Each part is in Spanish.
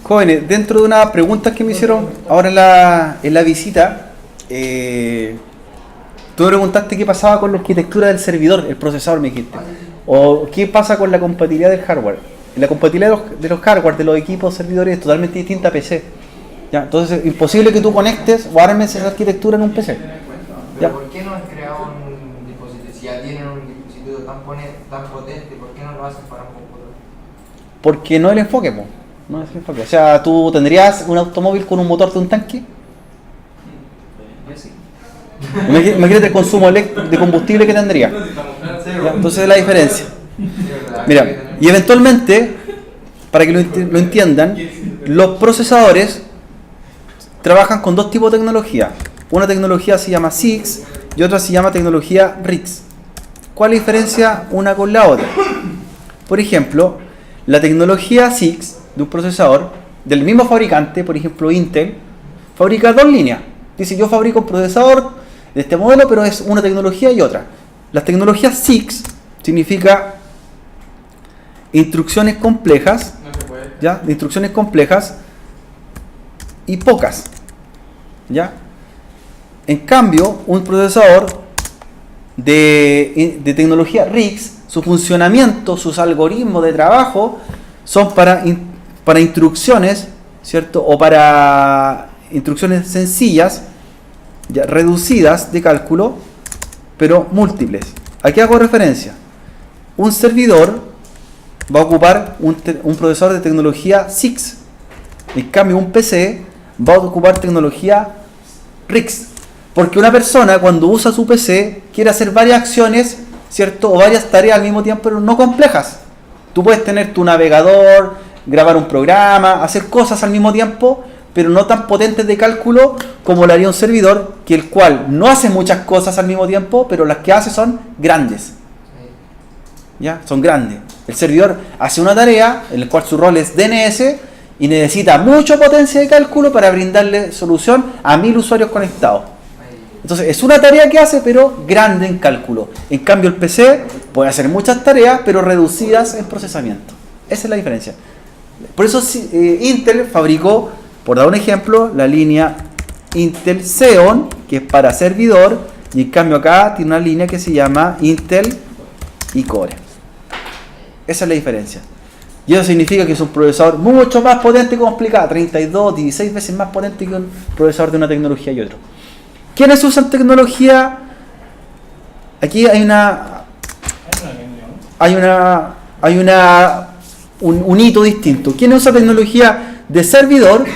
Jóvenes, dentro de unas preguntas que me hicieron ahora en la visita, tú me preguntaste qué pasaba con la arquitectura del servidor, el procesador, me dijiste. O qué pasa con la compatibilidad del hardware. La compatibilidad de los hardware, de los equipos servidores, es totalmente distinta a PC. ¿Ya? Entonces es imposible que tú conectes o armes esa arquitectura en un PC. ¿Pero por qué no han creado un dispositivo? Si ya tienen un dispositivo tan potente, ¿por qué no lo hacen para un computador? Porque no es el enfoque, po. No es el enfoque. O sea, ¿tú tendrías un automóvil con un motor de un tanque? Yo sí. Imagínate el consumo de combustible que tendría. ¿Ya? Entonces es la diferencia. Mira, y eventualmente, para que lo entiendan, los procesadores trabajan con dos tipos de tecnología. Una tecnología se llama CISC y otra se llama tecnología RISC. ¿Cuál es la diferencia una con la otra? Por ejemplo, la tecnología CISC de un procesador del mismo fabricante, por ejemplo Intel, fabrica dos líneas. Dice, yo fabrico un procesador de este modelo, pero es una tecnología y otra. Las tecnologías CISC significa instrucciones complejas, ¿ya? De instrucciones complejas y pocas, ¿ya? En cambio, un procesador de tecnología RISC, su funcionamiento, sus algoritmos de trabajo son para instrucciones, ¿cierto? O para instrucciones sencillas, ya, reducidas de cálculo, pero múltiples. ¿A qué hago referencia? Un servidor va a ocupar un procesador de tecnología CISC. En cambio, un PC va a ocupar tecnología RISC. Porque una persona cuando usa su PC quiere hacer varias acciones, ¿cierto? O varias tareas al mismo tiempo, pero no complejas. Tú puedes tener tu navegador, grabar un programa, hacer cosas al mismo tiempo, pero no tan potentes de cálculo como lo haría un servidor, que el cual no hace muchas cosas al mismo tiempo, pero las que hace son grandes. ¿Ya? Son grandes. El servidor hace una tarea en la cual su rol es DNS y necesita mucha potencia de cálculo para brindarle solución a 1000 usuarios conectados. Entonces es una tarea que hace, pero grande en cálculo. En cambio el PC puede hacer muchas tareas, pero reducidas en procesamiento. Esa es la diferencia. Por eso Intel fabricó, por dar un ejemplo, la línea Intel Xeon, que es para servidor, y en cambio acá tiene una línea que se llama Intel iCore. Esa es la diferencia. Y eso significa que es un procesador mucho más potente, como explicaba, 32, 16 veces más potente que un procesador de una tecnología y otro. ¿Quiénes usan tecnología? Aquí hay un hito distinto. ¿Quiénes usan tecnología de servidor?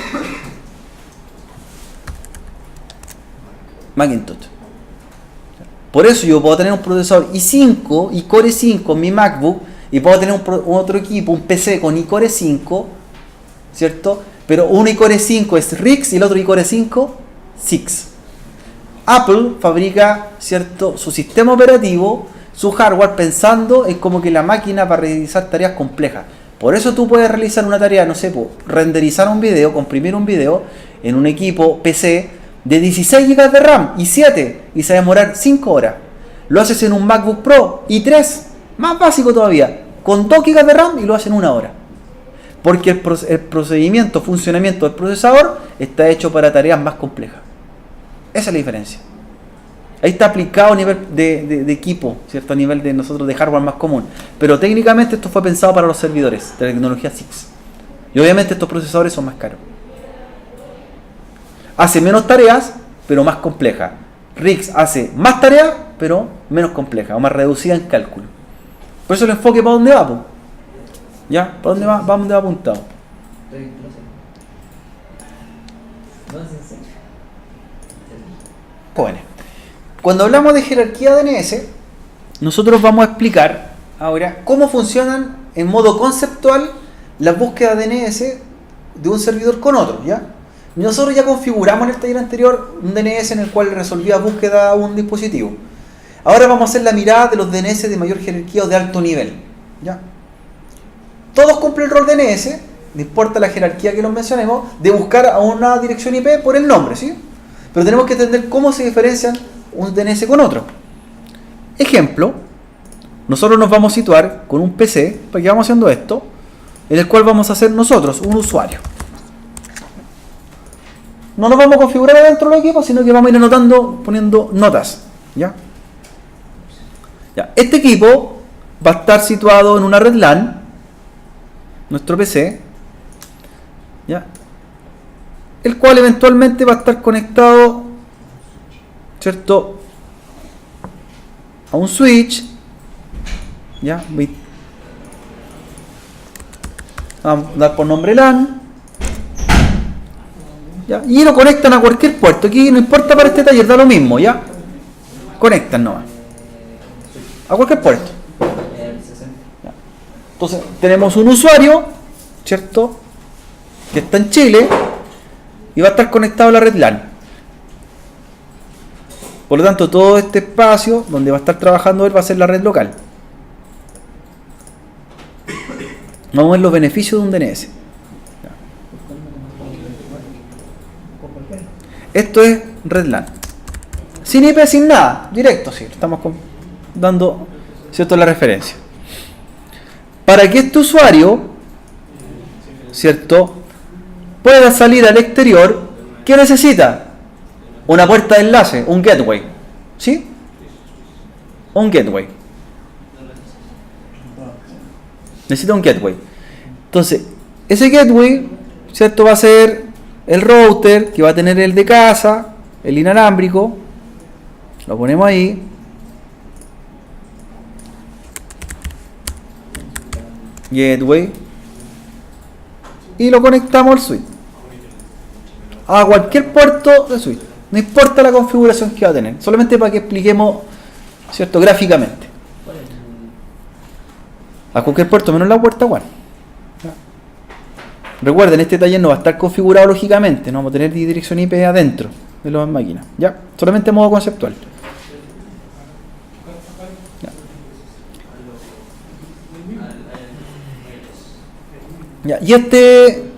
Macintosh. Por eso yo puedo tener un procesador i5, iCore 5 en mi MacBook, y puedo tener otro equipo, un PC con iCore 5, ¿cierto? Pero un iCore 5 es RISC y el otro iCore 5 CISC. Apple fabrica, ¿cierto?, su sistema operativo, su hardware, pensando en como que la máquina para realizar tareas complejas. Por eso tú puedes realizar una tarea, no sé, renderizar un video, comprimir un video en un equipo PC de 16 GB de RAM y 7, y se va a demorar 5 horas. Lo haces en un MacBook Pro y 3, más básico todavía, con 2 GB de RAM y lo haces en 1 hora. Porque el procedimiento, funcionamiento del procesador está hecho para tareas más complejas. Esa es la diferencia. Ahí está aplicado a nivel de equipo, ¿cierto? A nivel de nosotros de hardware más común. Pero técnicamente esto fue pensado para los servidores de la tecnología CISC. Y obviamente estos procesadores son más caros. Hace menos tareas, pero más complejas. RISC hace más tareas, pero menos complejas, o más reducida en cálculo. Por eso el enfoque, ¿para dónde va? Po? ¿Ya? ¿Para dónde va? ¿Para dónde va apuntado? Jóvenes. Cuando hablamos de jerarquía DNS, nosotros vamos a explicar ahora cómo funcionan en modo conceptual las búsquedas DNS de un servidor con otro, ¿ya? Nosotros ya configuramos en el taller anterior un DNS en el cual resolvía búsqueda a un dispositivo. Ahora vamos a hacer la mirada de los DNS de mayor jerarquía o de alto nivel, ¿ya? Todos cumplen el rol DNS, no importa la jerarquía que los mencionemos, de buscar a una dirección IP por el nombre, ¿sí? Pero tenemos que entender cómo se diferencian un DNS con otro. Ejemplo, nosotros nos vamos a situar con un PC, porque vamos haciendo esto, en el cual vamos a ser nosotros, un usuario. No nos vamos a configurar adentro del equipo, sino que vamos a ir anotando, poniendo notas. ¿Ya? Ya. Este equipo va a estar situado en una red LAN, nuestro PC, ¿ya? El cual eventualmente va a estar conectado, ¿cierto?, a un switch, ¿ya? Vamos a dar por nombre LAN, ¿ya? Y lo conectan a cualquier puerto. Aquí no importa para este taller, da lo mismo, ¿ya? Conectan nomás a cualquier puerto. ¿Ya? Entonces tenemos un usuario, ¿cierto?, que está en Chile y va a estar conectado a la red LAN. Por lo tanto, todo este espacio donde va a estar trabajando él va a ser la red local. Vamos a ver los beneficios de un DNS. Esto es red LAN. Sin IP, sin nada. Directo, sí. Estamos dando, ¿cierto?, la referencia. Para que este usuario, ¿cierto?, pueda salir al exterior, ¿qué necesita? Una puerta de enlace, un gateway. ¿Sí? Un gateway. Necesita un gateway. Entonces, ese gateway, ¿cierto?, va a ser el router que va a tener el de casa, el inalámbrico. Lo ponemos ahí. Gateway. Y lo conectamos al switch. A cualquier puerto de switch. No importa la configuración que va a tener. Solamente para que expliquemos, ¿cierto?, gráficamente. A cualquier puerto menos la puerta WAN. Recuerden, este taller no va a estar configurado lógicamente. No vamos a tener dirección IP adentro de las máquinas. ¿Ya? Solamente en modo conceptual. ¿Ya? Y este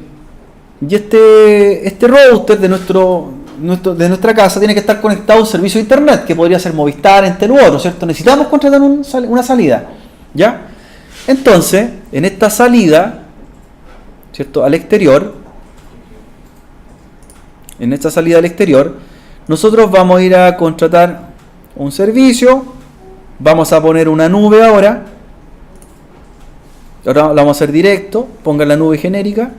router de nuestra casa tiene que estar conectado a un servicio de internet, que podría ser Movistar, Entel u otro, ¿cierto? Necesitamos contratar una salida, ¿ya? Entonces, en esta salida, ¿cierto?, al exterior, nosotros vamos a ir a contratar un servicio, vamos a poner una nube ahora la vamos a hacer directo, pongan la nube genérica.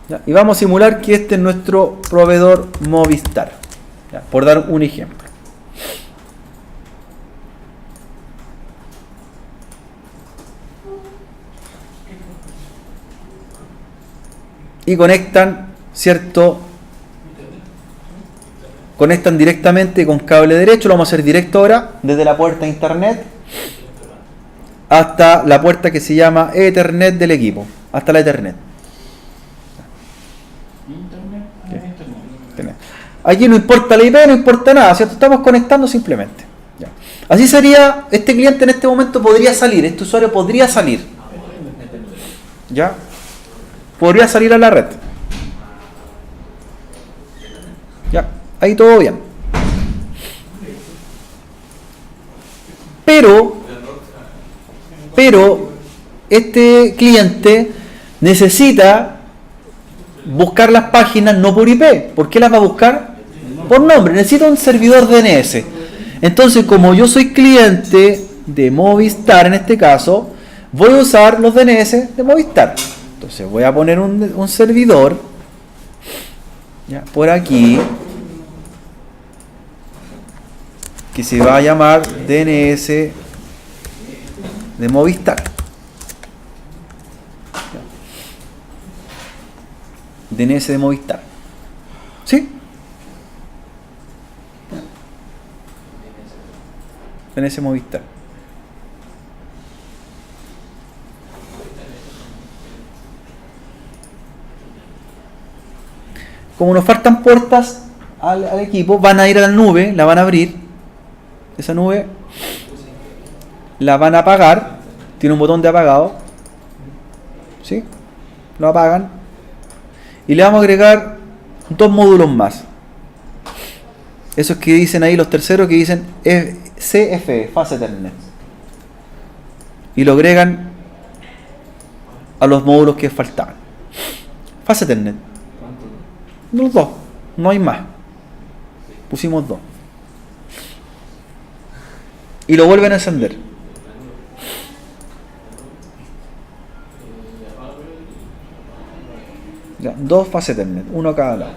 ¿Ya? Y vamos a simular que este es nuestro proveedor Movistar, ¿ya?, por dar un ejemplo. Y conectan, ¿cierto? Conectan directamente con cable derecho. Lo vamos a hacer directo ahora, desde la puerta de internet hasta la puerta que se llama Ethernet del equipo, hasta la Ethernet. Aquí no importa la IP, no importa nada, ¿cierto? Estamos conectando simplemente. Ya. Así sería, este cliente en este momento podría salir, este usuario podría salir. ¿Ya? Podría salir a la red. Ya, ahí todo bien. Pero este cliente necesita buscar las páginas no por IP. ¿Por qué las va a buscar? Por nombre. Necesita un servidor DNS. Entonces, como yo soy cliente de Movistar en este caso, voy a usar los DNS de Movistar. Entonces voy a poner un servidor, ¿ya?, por aquí, que se va a llamar DNS de Movistar. DNS de Movistar. ¿Sí? DNS Movistar. Como nos faltan puertas al equipo, van a ir a la nube, la van a abrir. Esa nube la van a apagar. Tiene un botón de apagado. ¿Sí? Lo apagan. Y le vamos a agregar 2 módulos más. Esos que dicen ahí, los terceros que dicen CFE, Fast Ethernet. Y lo agregan a los módulos que faltaban. Fast Ethernet. ¿Cuánto? Los dos, no hay más. Pusimos dos. Y lo vuelven a encender. Ya, dos Fast Ethernet, uno a cada lado.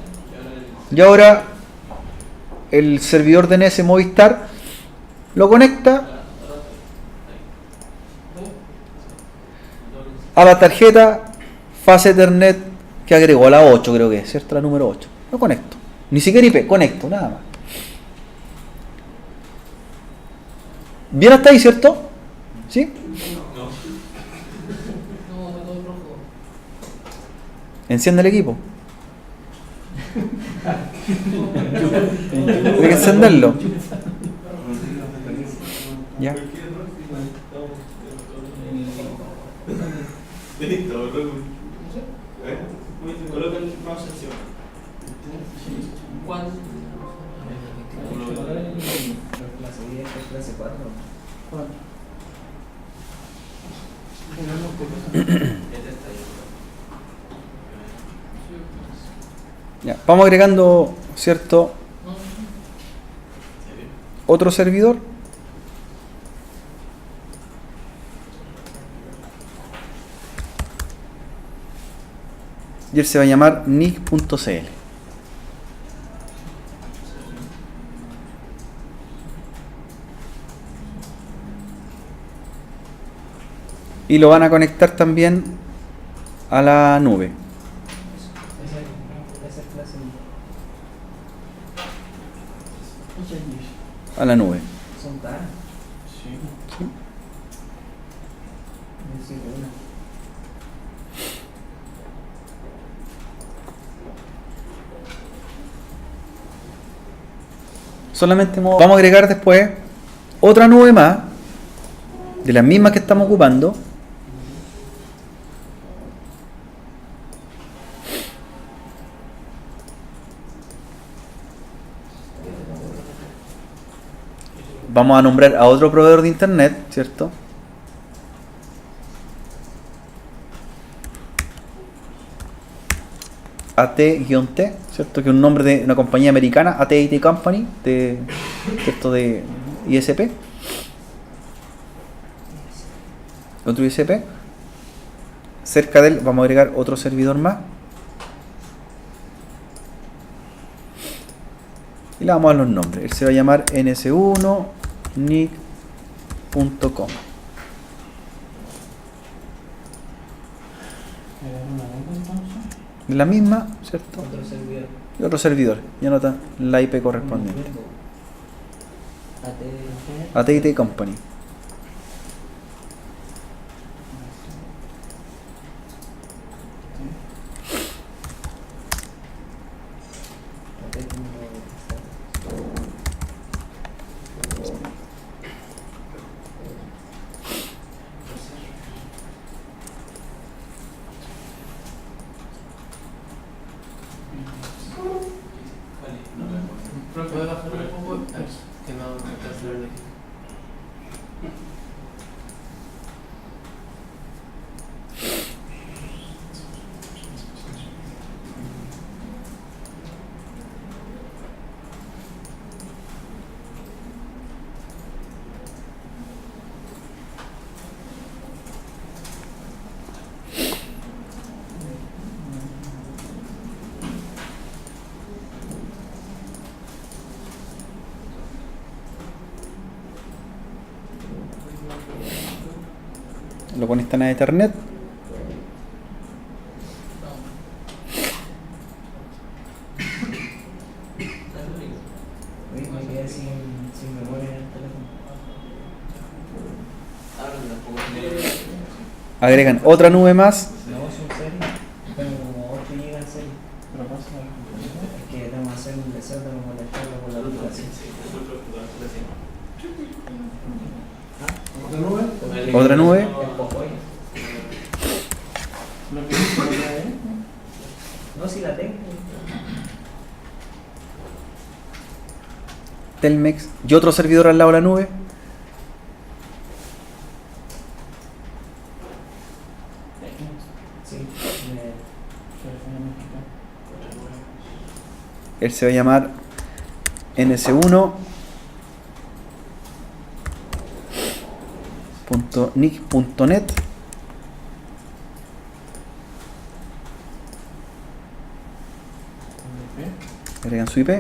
Y ahora el servidor DNS Movistar lo conecta a la tarjeta Fast Ethernet que agregó, la 8 creo que es, ¿cierto? La número 8. Lo conecto. Ni siquiera IP, conecto, nada más. Bien hasta ahí, ¿cierto? ¿Sí? Enciende el equipo. Tiene que encenderlo. Ya. Clase 4. Ya. Vamos agregando, ¿cierto? Otro servidor. Y él se va a llamar nick.cl. Y lo van a conectar también a la nube. Esa es clase. A la nube. Son tan. Sí. Necesito una. Solamente vamos a agregar después otra nube más, de las mismas que estamos ocupando. Vamos a nombrar a otro proveedor de internet, ¿cierto? AT-T, ¿cierto? Que es un nombre de una compañía americana, AT&T Company, ¿cierto? De ISP. Otro ISP. Cerca de él vamos a agregar otro servidor más. Y le vamos a dar los nombres. Él se va a llamar ns1nick.com. La misma, ¿cierto? Otro servidor. Y otro servidor. Y anota la IP correspondiente. AT&T Company. ¿Puede bajar un poco? Que no alcanza a ver de aquí. Lo conectan a Ethernet. Uy, me quedé sin memoria en el teléfono. Agregan otra nube más. No, son series. Tengo como 8 GB en serie. Pero pasa. Es que tengo que hacer un deseo, tengo que conectarlo con la luz así. Otra nube. Es poco, ¿eh? No, si la tengo. Telmex y otro servidor al lado de la nube. Sí, de telefonía mexicana. Él se va a llamar ns1.nic.net. Agregan su IP.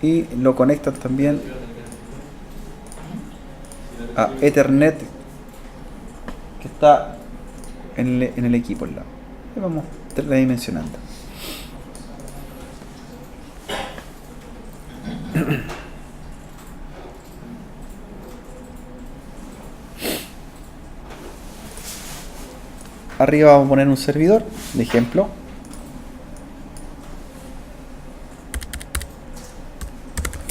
Y lo conectan también a Ethernet que está en el equipo al lado. Y vamos redimensionando. Arriba vamos a poner un servidor de ejemplo.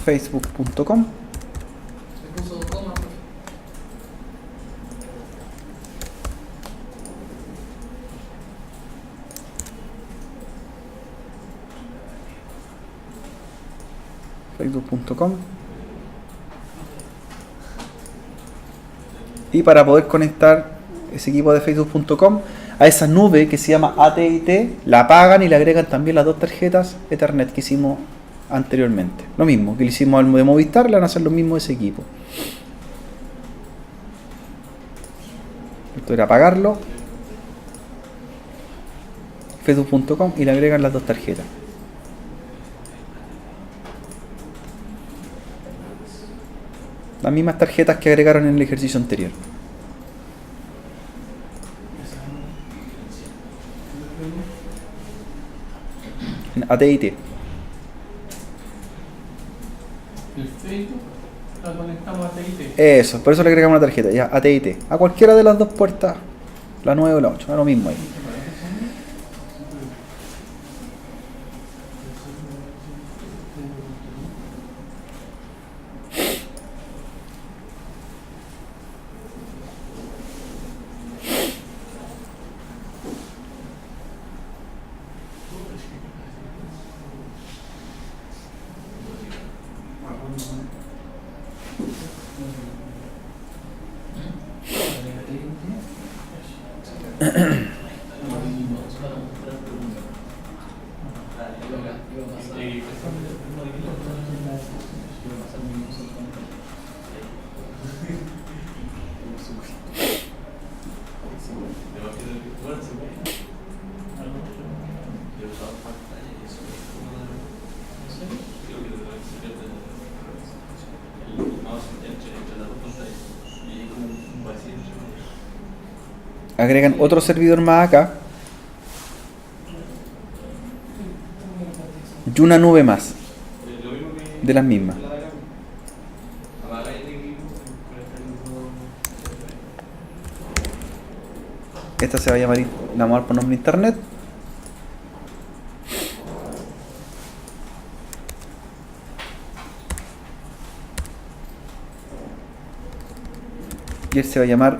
Facebook.com. Se puso coma. Facebook.com. Y para poder conectar ese equipo de Facebook.com a esa nube que se llama AT&T, la apagan y le agregan también las dos tarjetas Ethernet que hicimos anteriormente. Lo mismo que le hicimos al de Movistar, le van a hacer lo mismo a ese equipo. Esto era apagarlo. Facebook.com y le agregan las dos tarjetas. Las mismas tarjetas que agregaron en el ejercicio anterior. En AT&T. El Facebook lo conectamos a TIT. Eso, por eso le agregamos una tarjeta, ya, AT&T. A cualquiera de las dos puertas, la 9 o la 8, da lo mismo ahí. Agregan otro servidor más acá y una nube más de las mismas. Esta se va a llamar, la vamos a dar por nombre internet. Y él se va a llamar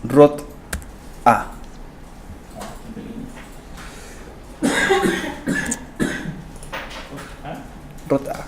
ROT A. ROT A.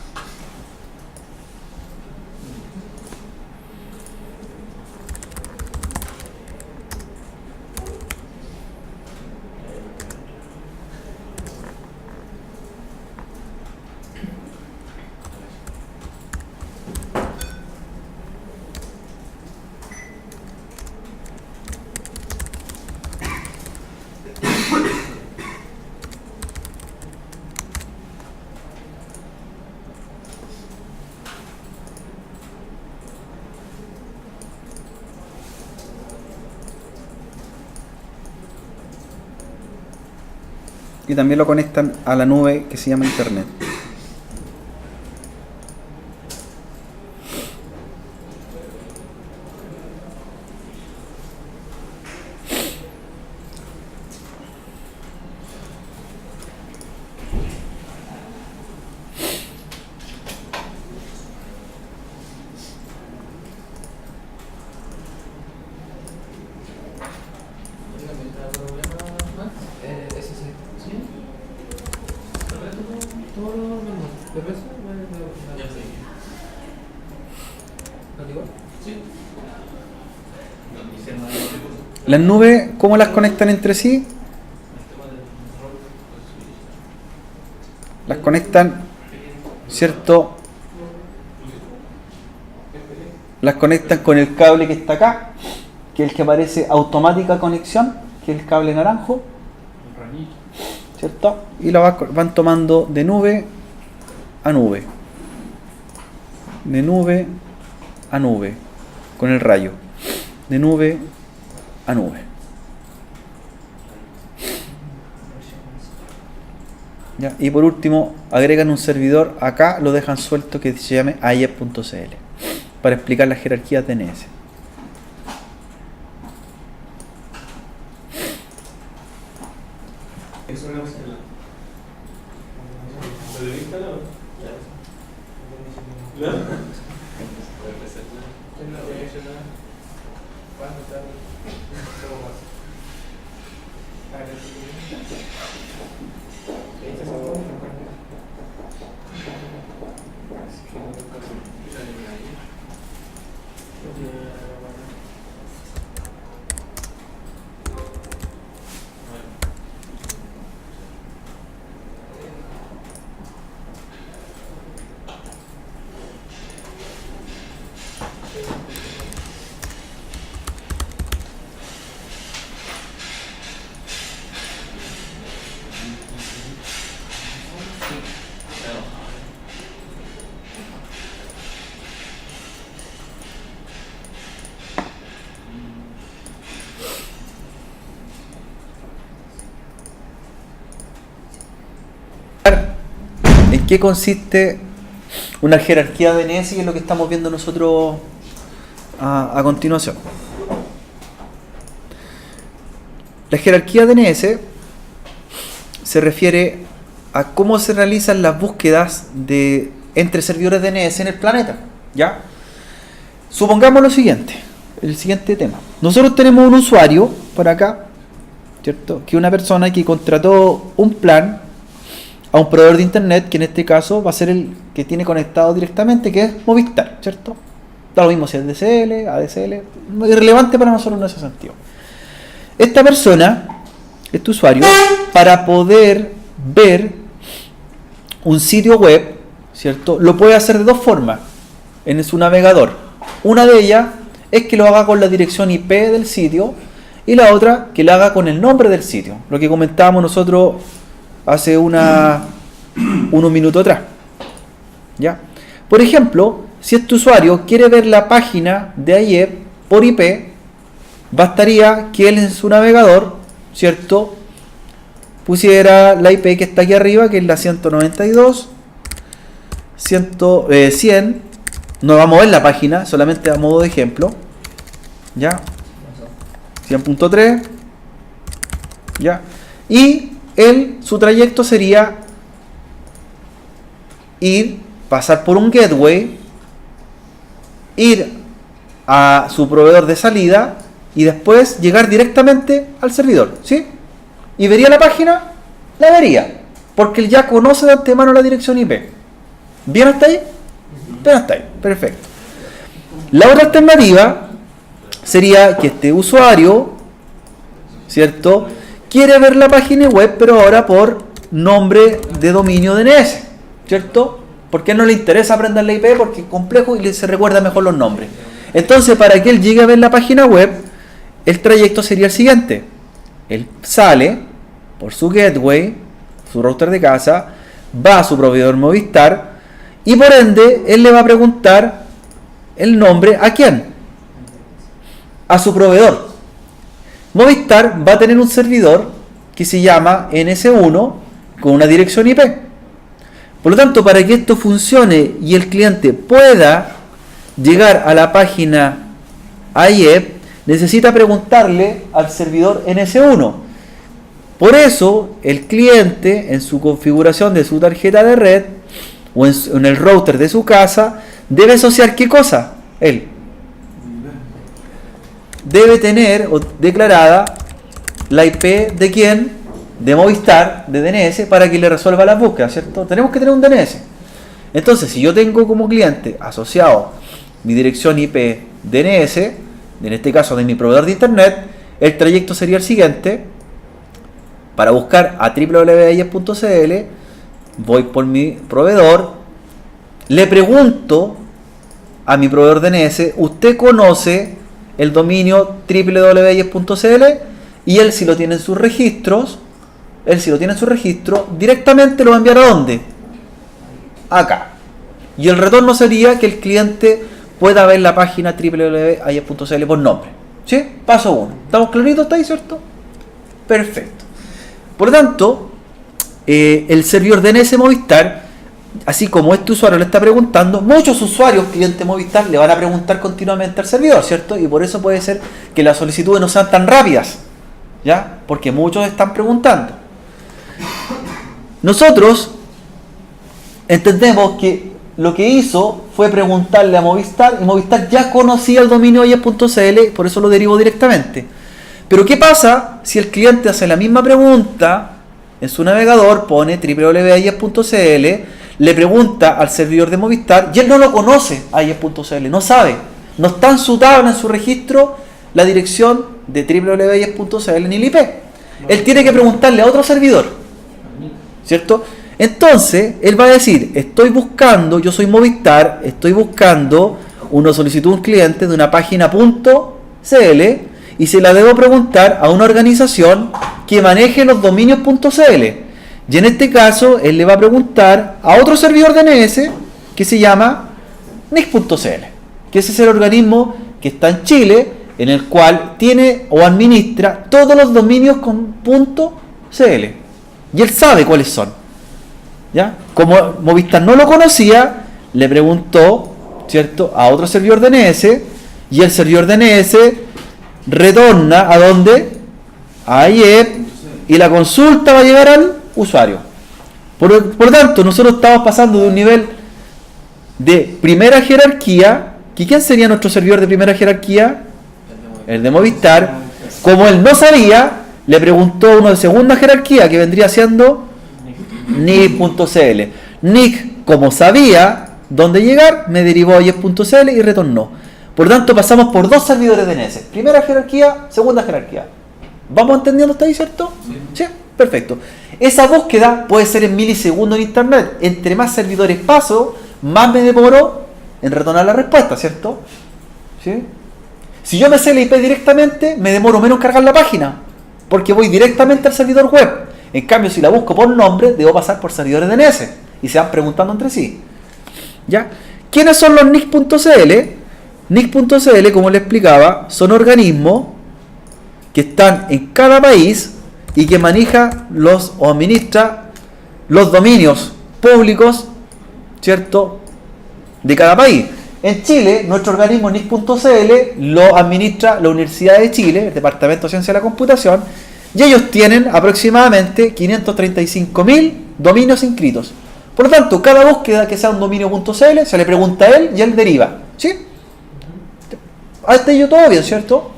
Y también lo conectan a la nube que se llama internet. problema más. Eso sí. ¿Sí? ¿El resto todo lo normal? ¿De peso? Ya sé. ¿No igual? Sí. Las nubes, ¿cómo las conectan entre sí? Las conectan, ¿cierto? Las conectan con el cable que está acá, que es el que aparece automática conexión, que es el cable naranjo, ¿cierto? Y lo van tomando de nube a nube, de nube a nube, con el rayo, de nube a nube. ¿Ya? Y por último, agregan un servidor acá, lo dejan suelto, que se llame ayer.cl, para explicar las jerarquías DNS. Eso no es ¿lo debí instalar? ¿No? ¿En qué consiste una jerarquía DNS? Y es lo que estamos viendo nosotros a continuación. La jerarquía DNS se refiere a cómo se realizan las búsquedas entre servidores DNS en el planeta, ¿ya? Supongamos lo siguiente, el siguiente tema. Nosotros tenemos un usuario por acá, ¿cierto? Que es una persona que contrató un plan a un proveedor de internet, que en este caso va a ser el que tiene conectado directamente, que es Movistar, ¿cierto? Da lo mismo si es DSL, ADSL, irrelevante para nosotros en ese sentido. Esta persona, este usuario, para poder ver un sitio web, ¿cierto? Lo puede hacer de dos formas en su navegador. Una de ellas es que lo haga con la dirección IP del sitio, y la otra que lo haga con el nombre del sitio, lo que comentábamos nosotros hace unos minutos atrás, ¿ya? Por ejemplo, si este usuario quiere ver la página de AIEP por IP, bastaría que él en su navegador, ¿cierto?, pusiera la IP que está aquí arriba, que es la 192, 100, no vamos a ver la página, solamente a modo de ejemplo, ¿ya? 100.3, ¿ya? Y su trayecto sería pasar por un gateway, ir a su proveedor de salida y después llegar directamente al servidor, ¿sí? ¿Y vería la página? La vería, porque él ya conoce de antemano la dirección IP. ¿Bien hasta ahí? Bien hasta ahí, perfecto. La otra alternativa sería que este usuario, ¿cierto?, quiere ver la página web, pero ahora por nombre de dominio DNS, ¿cierto? Porque a él no le interesa aprender la IP porque es complejo y se recuerda mejor los nombres. Entonces, para que él llegue a ver la página web, el trayecto sería el siguiente. Él sale por su gateway, su router de casa, va a su proveedor Movistar y por ende, él le va a preguntar el nombre ¿a quién? A su proveedor. Movistar va a tener un servidor que se llama NS1 con una dirección IP. Por lo tanto, para que esto funcione y el cliente pueda llegar a la página AIEP, necesita preguntarle al servidor NS1. Por eso, el cliente en su configuración de su tarjeta de red o en el router de su casa debe asociar ¿qué cosa? Él debe tener declarada la IP de quién, de Movistar, de DNS, para que le resuelva las búsquedas, ¿cierto? Tenemos que tener un DNS. Entonces, si yo tengo como cliente asociado mi dirección IP DNS, en este caso de mi proveedor de internet, el trayecto sería el siguiente. Para buscar a www.ies.cl, voy por mi proveedor, le pregunto a mi proveedor DNS, ¿usted conoce el dominio www.ies.cl? Y él, si lo tiene en sus registros, directamente lo va a enviar ¿a dónde? Acá. Y el retorno sería que el cliente pueda ver la página www.ies.cl por nombre. ¿Sí? Paso 1. ¿Estamos claritos? ¿Está ahí, cierto? Perfecto. Por lo tanto, el servidor DNS Movistar, así como este usuario le está preguntando, muchos usuarios cliente Movistar le van a preguntar continuamente al servidor, ¿cierto? Y por eso puede ser que las solicitudes no sean tan rápidas, ¿ya? Porque muchos están preguntando. Nosotros entendemos que lo que hizo fue preguntarle a Movistar, y Movistar ya conocía el dominio ies.cl, por eso lo derivó directamente. Pero ¿qué pasa si el cliente hace la misma pregunta en su navegador, pone www.ies.cl, le pregunta al servidor de Movistar y él no lo conoce a ies.cl, no sabe, no está en su tabla, en su registro, la dirección de www.ies.cl ni el IP? Él tiene que preguntarle a otro servidor, ¿cierto? Entonces, él va a decir, yo soy Movistar, estoy buscando una solicitud de un cliente de una página .cl y se la debo preguntar a una organización que maneje los dominios .cl. Y en este caso, él le va a preguntar a otro servidor DNS que se llama NIC.cl, que ese es el organismo que está en Chile, en el cual tiene o administra todos los dominios con .cl. Y él sabe cuáles son. ¿Ya? Como Movistar no lo conocía, le preguntó, ¿cierto?, a otro servidor DNS, y el servidor DNS retorna ¿a dónde? A IES, y la consulta va a llegar al usuario. Por lo tanto, nosotros estamos pasando de un nivel de primera jerarquía, que ¿quién sería nuestro servidor de primera jerarquía? El de Movistar. Como él no sabía, le preguntó a uno de segunda jerarquía, que vendría siendo NIC.cl. NIC, como sabía dónde llegar, me derivó a IES.cl y retornó. Por lo tanto, pasamos por dos servidores DNS. Primera jerarquía, segunda jerarquía. ¿Vamos entendiendo hasta ahí, cierto? Sí. Perfecto. Esa búsqueda puede ser en milisegundos en internet. Entre más servidores paso, más me demoro en retornar la respuesta, ¿cierto? ¿Sí? Si yo me sé la IP directamente, me demoro menos en cargar la página, porque voy directamente al servidor web. En cambio, si la busco por nombre, debo pasar por servidores DNS y se van preguntando entre sí. ¿Ya? ¿Quiénes son los NIC.cl? NIC.cl, como les explicaba, son organismos que están en cada país y que maneja o administra los dominios públicos, ¿cierto?, de cada país. En Chile, nuestro organismo NIC.cl lo administra la Universidad de Chile, el Departamento de Ciencia de la Computación, y ellos tienen aproximadamente 535.000 dominios inscritos. Por lo tanto, cada búsqueda que sea un dominio.cl se le pregunta a él y él deriva. ¿Sí? Hasta ello todo bien, ¿cierto?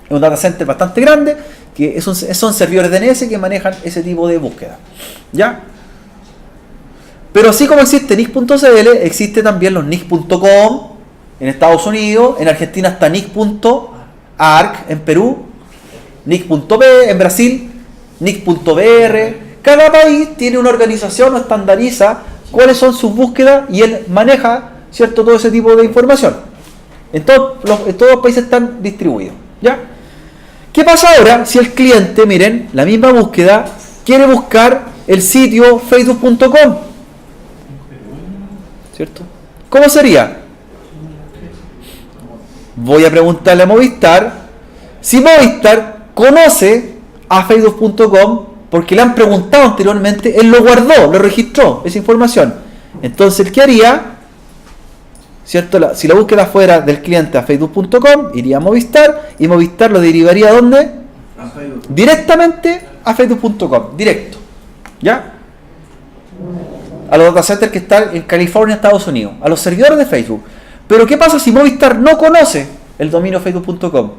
Es un data center bastante grande, que son servidores DNS que manejan ese tipo de búsqueda. ¿Ya? Pero así como existe NIC.cl, existe también los NIC.com en Estados Unidos, en Argentina está NIC.arc en Perú, NIC.p en Brasil, NIC.br. Cada país tiene una organización o estandariza cuáles son sus búsquedas y él maneja, ¿cierto?, todo ese tipo de información. En todos los países están distribuidos. ¿Ya? ¿Qué pasa ahora si el cliente, miren, la misma búsqueda, quiere buscar el sitio facebook.com? ¿Cierto? ¿Cómo sería? Voy a preguntarle a Movistar si Movistar conoce a facebook.com, porque le han preguntado anteriormente, él lo guardó, lo registró, esa información. Entonces, ¿qué haría? ¿Cierto? Si la búsqueda fuera del cliente a facebook.com, iría a Movistar y Movistar lo derivaría ¿a dónde? A Facebook. Directamente a facebook.com, directo. ¿Ya? A los data centers que están en California, Estados Unidos, a los servidores de Facebook. Pero ¿qué pasa si Movistar no conoce el dominio facebook.com?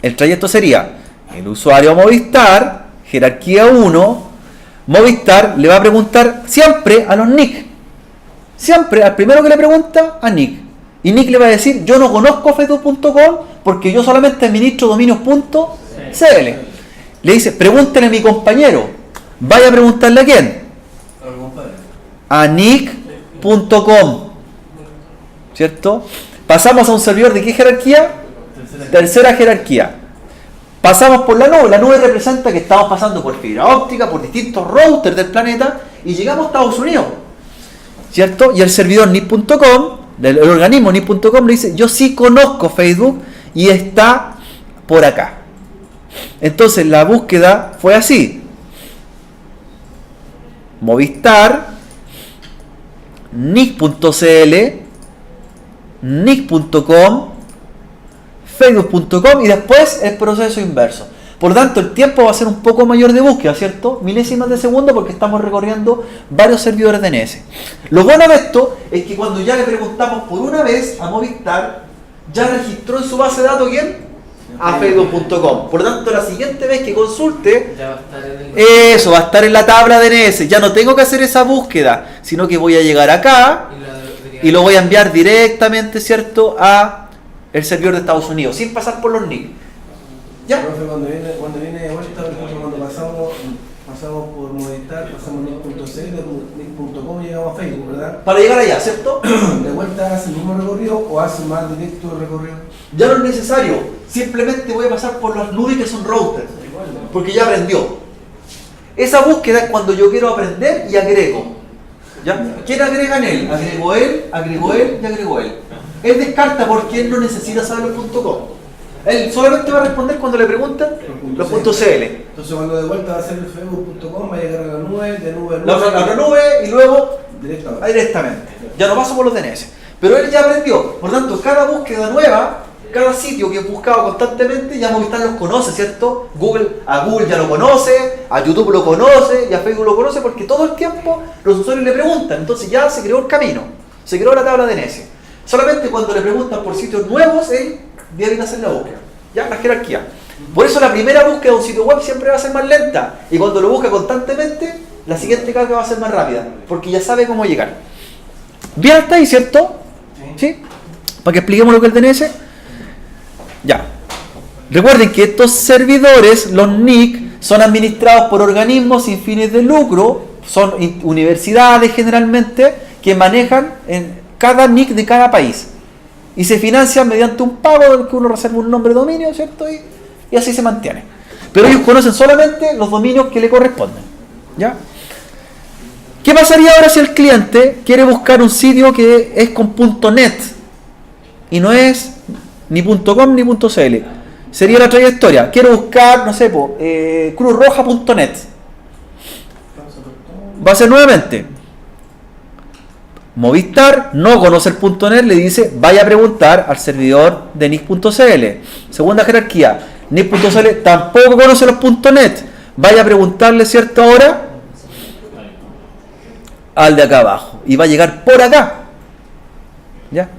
El trayecto sería el usuario Movistar, jerarquía 1, Movistar le va a preguntar siempre a los nick. Siempre, al primero que le pregunta, a nick. Y nick le va a decir, yo no conozco facebook.com porque yo solamente administro dominios.cl. Le dice, pregúntele a mi compañero. Vaya a preguntarle a quién. A nick.com. ¿Cierto? Pasamos a un servidor de qué jerarquía? Tercera jerarquía. Pasamos por la nube. La nube representa que estamos pasando por fibra óptica, por distintos routers del planeta y llegamos a Estados Unidos. ¿Cierto? Y el servidor nick.com, el organismo nick.com le dice, yo sí conozco Facebook y está por acá. Entonces la búsqueda fue así. Movistar, nick.cl, nick.com, facebook.com y después el proceso inverso. Por lo tanto, el tiempo va a ser un poco mayor de búsqueda, ¿cierto? Milésimas de segundo porque estamos recorriendo varios servidores DNS. Lo bueno de esto es que cuando ya le preguntamos por una vez a Movistar, ya registró en su base de datos ¿quién? A facebook.com. Por lo tanto, la siguiente vez que consulte, Ya va a estar en el... eso va a estar en la tabla DNS. Ya no tengo que hacer esa búsqueda, sino que voy a llegar acá y lo voy a enviar directamente, ¿cierto?, a el servidor de Estados Unidos, sin pasar por los NIC. ¿Ya? Profe, cuando viene de vuelta, por ejemplo, cuando pasamos por Movistar, pasamos nick.cl, nick.com y llegamos a Facebook, ¿verdad? Para llegar allá, ¿cierto? ¿De vuelta hace el mismo recorrido o hace más directo el recorrido? Ya no es necesario. Simplemente voy a pasar por las nubes que son routers, porque ya aprendió. Esa búsqueda es cuando yo quiero aprender y agrego. ¿Ya? ¿Quién agrega en él? Agrego él y agrego él. Él descarta porque él no necesita saber los .com. Él solamente va a responder cuando le preguntan los .cl. Entonces cuando de vuelta va a ser el facebook.com, va a llegar a la nube, de nube a nube. La otra nube y luego Directamente. Ya no paso por los DNS. Pero él ya aprendió. Por lo tanto, cada búsqueda nueva, cada sitio que he buscado constantemente, ya Movistar los conoce, ¿cierto? A Google ya lo conoce, a YouTube lo conoce y a Facebook lo conoce porque todo el tiempo los usuarios le preguntan. Entonces ya se creó el camino, se creó la tabla DNS. Solamente cuando le preguntan por sitios nuevos, él debe hacer la búsqueda. Ya, la jerarquía. Por eso la primera búsqueda de un sitio web siempre va a ser más lenta. Y cuando lo busca constantemente, la siguiente carga va a ser más rápida. Porque ya sabe cómo llegar. Bien hasta ahí, ¿cierto? ¿Sí? Para que expliquemos lo que es el DNS. Ya. Recuerden que estos servidores, los NIC, son administrados por organismos sin fines de lucro. Son universidades generalmente que manejan en cada NIC de cada país. Y se financian mediante un pago del que uno reserva un nombre de dominio, ¿cierto? Y así se mantiene. Pero ellos conocen solamente los dominios que le corresponden. ¿Ya? ¿Qué pasaría ahora si el cliente quiere buscar un sitio que es con .net y no es ni .com ni .cl? Sería la trayectoria. Quiero buscar, no sé, cruzroja.net. Va a ser nuevamente Movistar, no conoce el .net, le dice vaya a preguntar al servidor de nick.cl. Segunda jerarquía, nick.cl tampoco conoce los .net, vaya a preguntarle, ¿cierto? Ahora al de acá abajo y va a llegar por acá, ¿ya?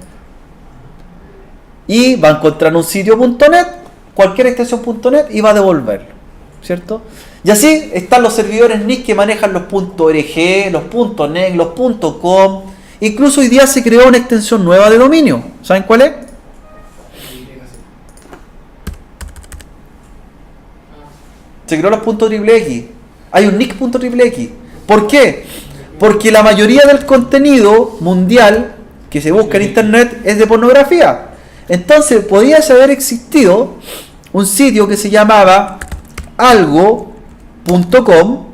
Y va a encontrar un sitio .net, cualquier extensión .net y va a devolverlo, ¿cierto? Y así están los servidores NIC que manejan los .org, los .net, los .com. Incluso hoy día se creó una extensión nueva de dominio. ¿Saben cuál es? Se creó los .xxx. Hay un nick.xxx. ¿Por qué? Porque la mayoría del contenido mundial que se busca en internet es de pornografía. Entonces podía haber existido un sitio que se llamaba algo.com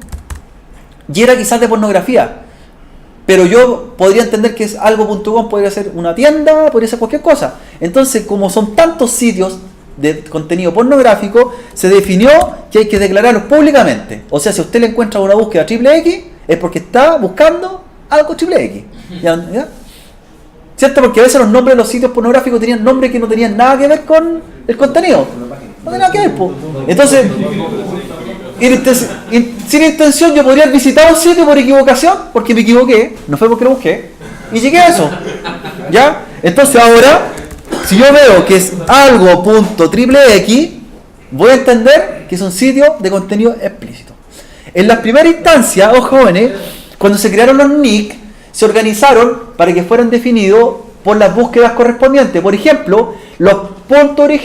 y era quizás de pornografía. Pero yo podría entender que es algo.com, podría ser una tienda, podría ser cualquier cosa. Entonces, como son tantos sitios de contenido pornográfico, se definió que hay que declararlos públicamente. O sea, si usted le encuentra una búsqueda XXX, es porque está buscando algo XXX. ¿Ya? ¿Cierto? Porque a veces los nombres de los sitios pornográficos tenían nombres que no tenían nada que ver con el contenido. No tenía nada que ver, po. Entonces, sin intención yo podría haber visitado un sitio por equivocación, porque me equivoqué, no fue porque lo busqué, y llegué a eso. ¿Ya? Entonces ahora, si yo veo que es algo.xxx, voy a entender que es un sitio de contenido explícito. En las primeras instancias, ojo jóvenes, cuando se crearon los NIC, se organizaron para que fueran definidos por las búsquedas correspondientes. Por ejemplo, los .org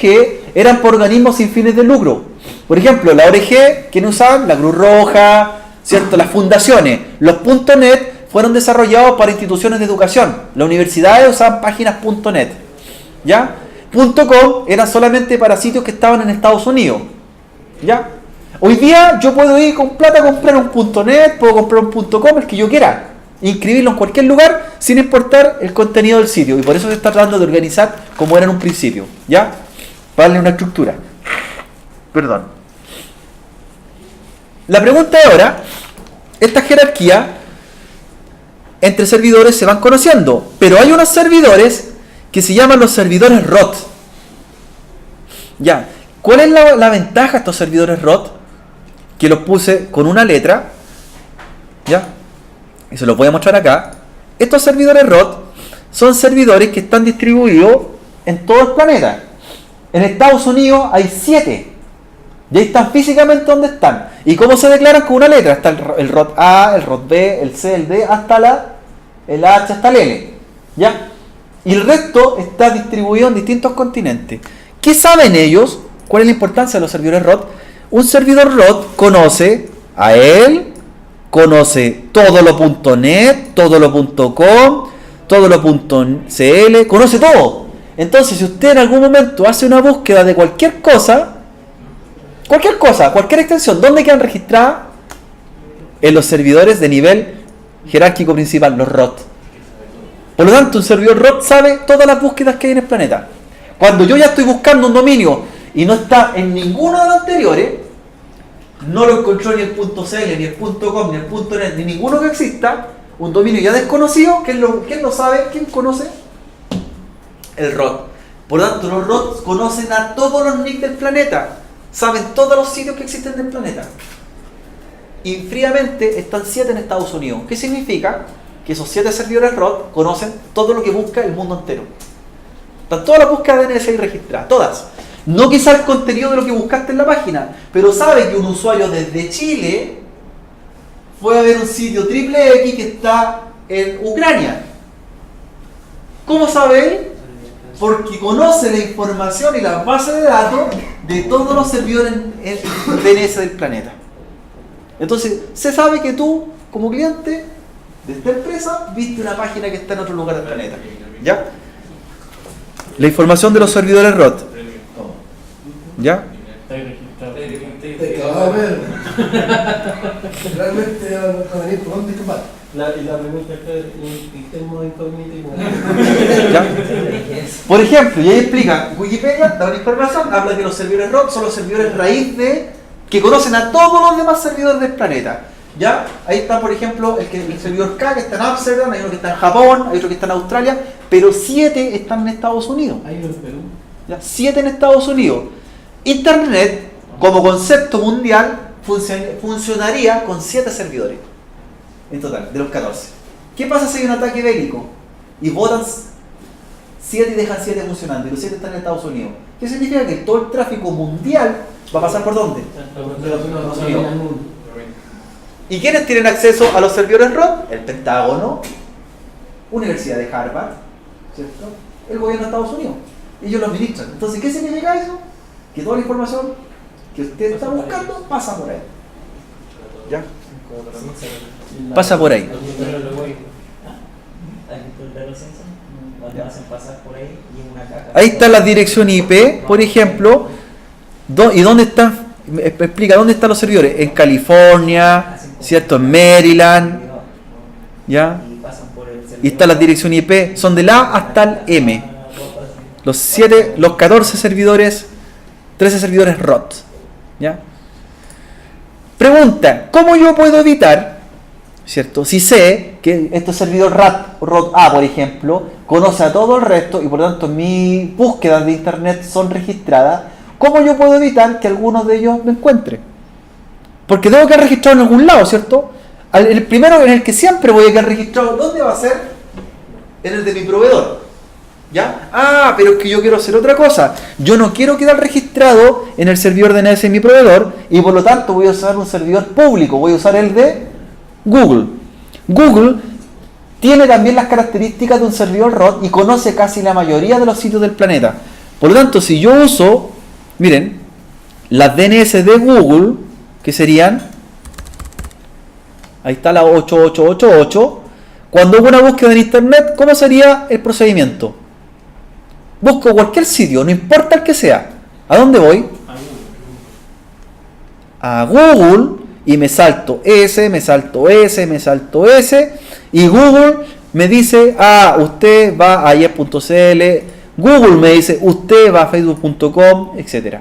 eran por organismos sin fines de lucro. Por ejemplo, la ORG, ¿quién usaban? La Cruz Roja, ¿cierto? Las fundaciones. Los .net fueron desarrollados para instituciones de educación. Las universidades usaban páginas .net. ¿Ya? .com eran solamente para sitios que estaban en Estados Unidos. ¿Ya? Hoy día yo puedo ir con plata a comprar un .net, puedo comprar un .com, el que yo quiera, inscribirlo en cualquier lugar sin importar el contenido del sitio. Y por eso se está tratando de organizar como era en un principio. ¿Ya? Para darle una estructura. Perdón. La pregunta es ahora, esta jerarquía entre servidores se van conociendo, pero hay unos servidores que se llaman los servidores ROT. Ya, ¿cuál es la ventaja de estos servidores ROT? Que los puse con una letra, ya, y se los voy a mostrar acá. Estos servidores ROT son servidores que están distribuidos en todo el planeta. En Estados Unidos hay 7. Y ahí están físicamente donde están. ¿Y cómo se declaran? Con una letra. Está el ROT A, el ROT B, el C, el D, hasta el H, hasta el L. ¿Ya? Y el resto está distribuido en distintos continentes. ¿Qué saben ellos? ¿Cuál es la importancia de los servidores ROT? Un servidor ROT conoce a él, conoce todo lo .net, todo lo .com, todo lo .cl, conoce todo. Entonces, si usted en algún momento hace una búsqueda de cualquier cosa, cualquier extensión, ¿dónde quedan registradas? En los servidores de nivel jerárquico principal, los ROT. Por lo tanto, un servidor ROT sabe todas las búsquedas que hay en el planeta. Cuando yo ya estoy buscando un dominio y no está en ninguno de los anteriores, no lo encontró ni el .cl, ni el .com, ni el .net, ni ninguno que exista, un dominio ya desconocido, ¿quién lo sabe? ¿Quién conoce? El ROT. Por lo tanto, los ROT conocen a todos los NIC del planeta, saben todos los sitios que existen del planeta. Y fríamente están 7 en Estados Unidos. ¿Qué significa? Que esos 7 servidores ROT conocen todo lo que busca el mundo entero. Están todas las búsquedas de NSA registradas, todas. No quizá el contenido de lo que buscaste en la página, pero sabe que un usuario desde Chile fue a ver un sitio XXX que está en Ucrania. ¿Cómo sabe él? Porque conoce la información y las bases de datos de todos los servidores DNS del planeta. Entonces, se sabe que tú, como cliente de esta empresa, viste una página que está en otro lugar del planeta. ¿Ya? La información de los servidores ROT. ¿Ya? Te acababa de ver. Realmente van a venir por dónde escapar. La pregunta es interno de incógnito. ¿Ya? Por ejemplo, y ahí explica, Wikipedia da una información, habla que los servidores ROT son los servidores raíz que conocen a todos los demás servidores del planeta. ¿Ya? Ahí está, por ejemplo, el servidor K que está en Amsterdam, hay uno que está en Japón, hay otro que está en Australia, pero 7 están en Estados Unidos. Hay uno en Perú. ¿Ya? 7 en Estados Unidos. Internet, como concepto mundial, funcionaría con 7 servidores en total, de los 14. ¿Qué pasa si hay un ataque bélico y botan 7 y dejan 7 funcionando y los 7 están en Estados Unidos? ¿Qué significa? Que todo el tráfico mundial va a pasar por ¿dónde? Estados Unidos. ¿Y quiénes tienen acceso a los servidores ROT? El Pentágono, Universidad de Harvard, ¿cierto? El gobierno de Estados Unidos. Ellos lo administran. Entonces, ¿qué significa eso? Que toda la información que usted está buscando pasa por ahí. ¿Ya? Pasa por ahí. Ahí está la dirección IP, por ejemplo. ¿Y dónde están? Explica dónde están los servidores. En California, ¿cierto? En Maryland. ¿Ya? Y está la dirección IP. Son del A hasta el M. Los 14 servidores, 13 servidores ROT. ¿Ya? Pregunta, ¿cómo yo puedo evitar, ¿cierto? Si sé que este servidor ROT A, por ejemplo, conoce a todo el resto y por lo tanto mis búsquedas de internet son registradas, ¿cómo yo puedo evitar que algunos de ellos me encuentre? Porque tengo que quedar registrado en algún lado, ¿cierto? El primero en el que siempre voy a quedar registrado, ¿dónde va a ser? En el de mi proveedor. ¿Ya? Ah, pero es que yo quiero hacer otra cosa. Yo no quiero quedar registrado en el servidor DNS de mi proveedor y por lo tanto voy a usar un servidor público, voy a usar el de Google. Google tiene también las características de un servidor ROT y conoce casi la mayoría de los sitios del planeta. Por lo tanto, si yo uso, miren, las DNS de Google, que serían, ahí está la 8888, cuando hago una búsqueda en internet, ¿cómo sería el procedimiento? Busco cualquier sitio, no importa el que sea. ¿A dónde voy? A Google y me salto S, me salto S, me salto S y Google me dice, usted va a yes.cl, Google me dice, usted va a facebook.com, etc.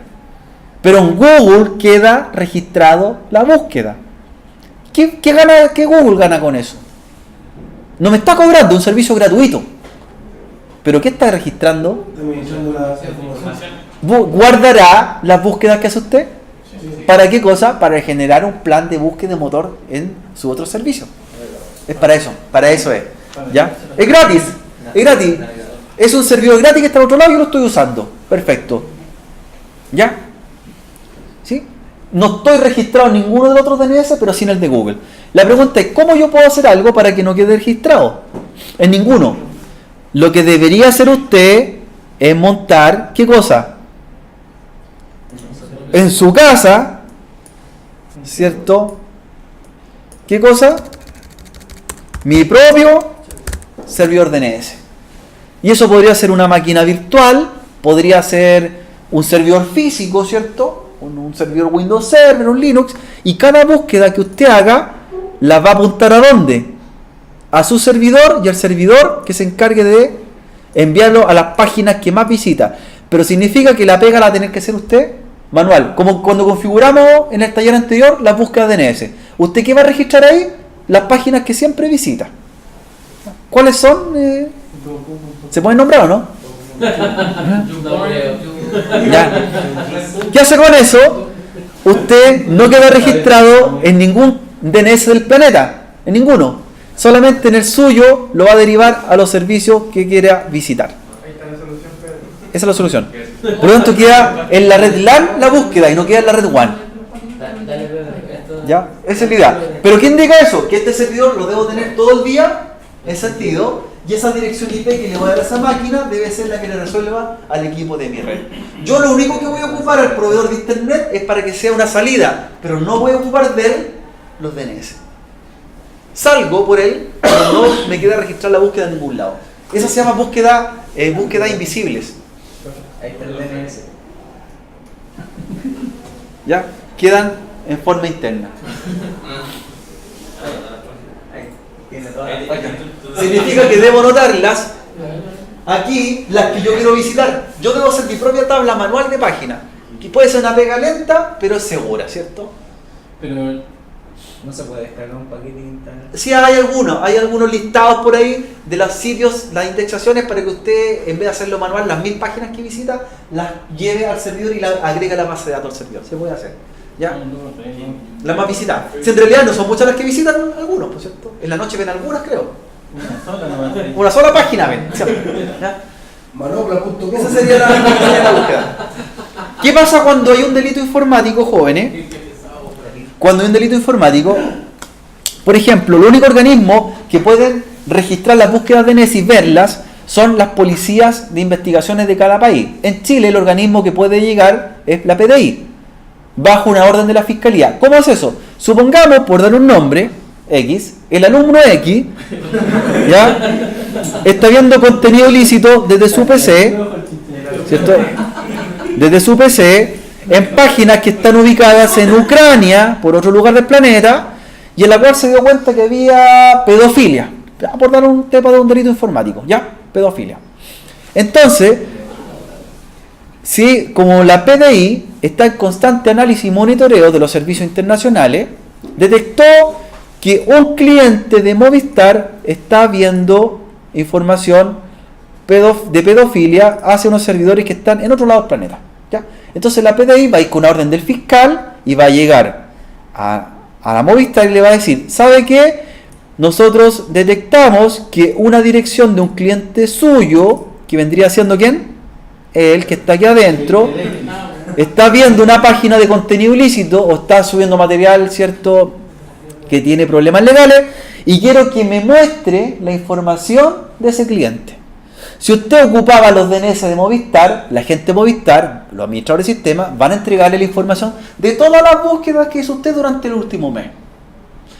Pero en Google queda registrado la búsqueda. ¿Qué Google gana con eso? No me está cobrando un servicio gratuito. ¿Pero qué está registrando? Administrando la información. ¿Guardará las búsquedas que hace usted? ¿Para qué cosa? Para generar un plan de búsqueda de motor en su otro servicio. Es para eso es. ¿Ya? Es gratis, es gratis. Es un servidor gratis que está al otro lado y yo lo estoy usando. Perfecto. ¿Ya? ¿Sí? No estoy registrado en ninguno de los otros DNS, pero sí en el de Google. La pregunta es, ¿cómo yo puedo hacer algo para que no quede registrado? En ninguno. Lo que debería hacer usted es montar, ¿qué cosa? En su casa, ¿cierto? ¿Qué cosa? Mi propio servidor DNS. Y eso podría ser una máquina virtual, podría ser un servidor físico, ¿cierto? Un servidor Windows Server, un Linux, y cada búsqueda que usted haga la va a apuntar ¿a dónde? A su servidor y al servidor que se encargue de enviarlo a las páginas que más visita. Pero significa que la pega la va a tener que hacer usted manual, como cuando configuramos en el taller anterior las búsquedas DNS. ¿Usted qué va a registrar ahí? Las páginas que siempre visita. ¿Cuáles son? ¿Se pueden nombrar o no? Ya. ¿Qué hace con eso? Usted no queda registrado en ningún DNS del planeta, en ninguno. Solamente en el suyo lo va a derivar a los servicios que quiera visitar. Esa es la solución. Por lo tanto queda en la red LAN la búsqueda y no queda en la red WAN. ¿Ya? Esa es la idea. ¿Pero qué indica eso? Que este servidor lo debo tener todo el día en sentido, y esa dirección IP que le voy a dar a esa máquina debe ser la que le resuelva al equipo de mi red. Yo lo único que voy a ocupar al proveedor de internet es para que sea una salida, pero no voy a ocupar de él los DNS. Salgo por él, pero no me queda registrar la búsqueda en ningún lado. Esa se llama búsqueda invisibles. Ahí está el DNS. ¿Ya? Quedan en forma interna. Ahí tiene todas las páginas. Significa que debo notarlas aquí, las que yo quiero visitar. Yo debo hacer mi propia tabla manual de páginas, que puede ser una pega lenta, pero es segura, ¿cierto? Pero No se puede descargar un paquete de internet. Sí, hay algunos listados por ahí de los sitios, las indexaciones, para que usted, en vez de hacerlo manual, las 1000 páginas que visita, las lleve al servidor y las agrega a la base de datos al servidor. Se puede hacer. ¿Ya? Las más visitadas. Si en realidad no son muchas las que visitan, algunos, ¿por cierto? En la noche ven algunas, creo. Una sola página ven. ¿Cierto? ¿Ya? Manopla.com. Esa sería la búsqueda. ¿Qué pasa cuando hay un delito informático, jóvenes? Cuando hay un delito informático, por ejemplo, el único organismo que pueden registrar las búsquedas de DNS y verlas son las policías de investigaciones de cada país. En Chile el organismo que puede llegar es la PDI, bajo una orden de la Fiscalía. ¿Cómo es eso? Supongamos, por dar un nombre, X, el alumno X, ¿ya? Está viendo contenido ilícito desde su PC, ¿cierto? Desde su PC, en páginas que están ubicadas en Ucrania, por otro lugar del planeta, y en la cual se dio cuenta que había pedofilia, por dar un tema de un delito informático, ¿ya? Pedofilia. Entonces, si como la PDI está en constante análisis y monitoreo de los servicios internacionales, detectó que un cliente de Movistar está viendo información de pedofilia hacia unos servidores que están en otro lado del planeta, ¿ya? Entonces la PDI va a ir con una orden del fiscal y va a llegar a la Movistar y le va a decir, ¿sabe qué? Nosotros detectamos que una dirección de un cliente suyo que vendría siendo ¿quién? El que está aquí adentro, está viendo una página de contenido ilícito o está subiendo material, ¿cierto?, que tiene problemas legales, y quiero que me muestre la información de ese cliente. Si usted ocupaba los DNS de Movistar, la gente de Movistar, los administradores de sistemas, van a entregarle la información de todas las búsquedas que hizo usted durante el último mes.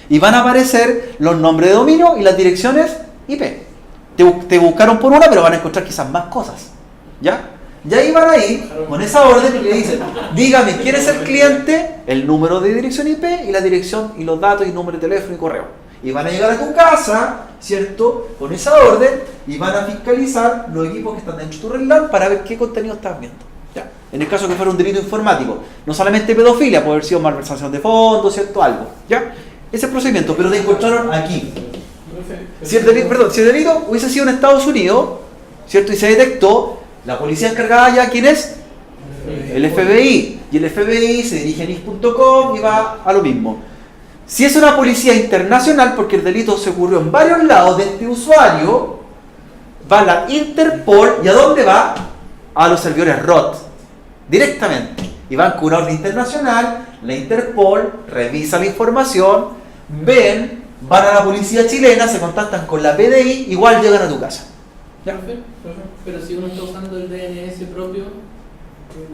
Y van a aparecer los nombres de dominio y las direcciones IP. Te buscaron por una, pero van a encontrar quizás más cosas. ¿Ya? Y ahí van a ir con esa orden y le dicen, dígame quién es el cliente, el número de dirección IP y la dirección y los datos y número de teléfono y correo. Y van a llegar a tu casa, ¿cierto?, con esa orden y van a fiscalizar los equipos que están dentro de tu red LAN para ver qué contenido estás viendo. ¿Ya? En el caso que fuera un delito informático, no solamente pedofilia, puede haber sido malversación de fondos, ¿cierto?, algo. ¿Ya? Ese procedimiento, pero te encontraron aquí. Si el delito hubiese sido en Estados Unidos, ¿cierto?, y se detectó, la policía encargada ya, ¿quién es? El FBI. Y el FBI se dirige a NIS.com y va a lo mismo. Si es una policía internacional, porque el delito se ocurrió en varios lados de este usuario, va a la Interpol. ¿Y a dónde va? A los servidores ROT. Directamente. Y van con una orden internacional, la Interpol revisa la información, ven, van a la policía chilena, se contactan con la PDI, igual llegan a tu casa. ¿Ya? Pero si uno está usando el DNS propio,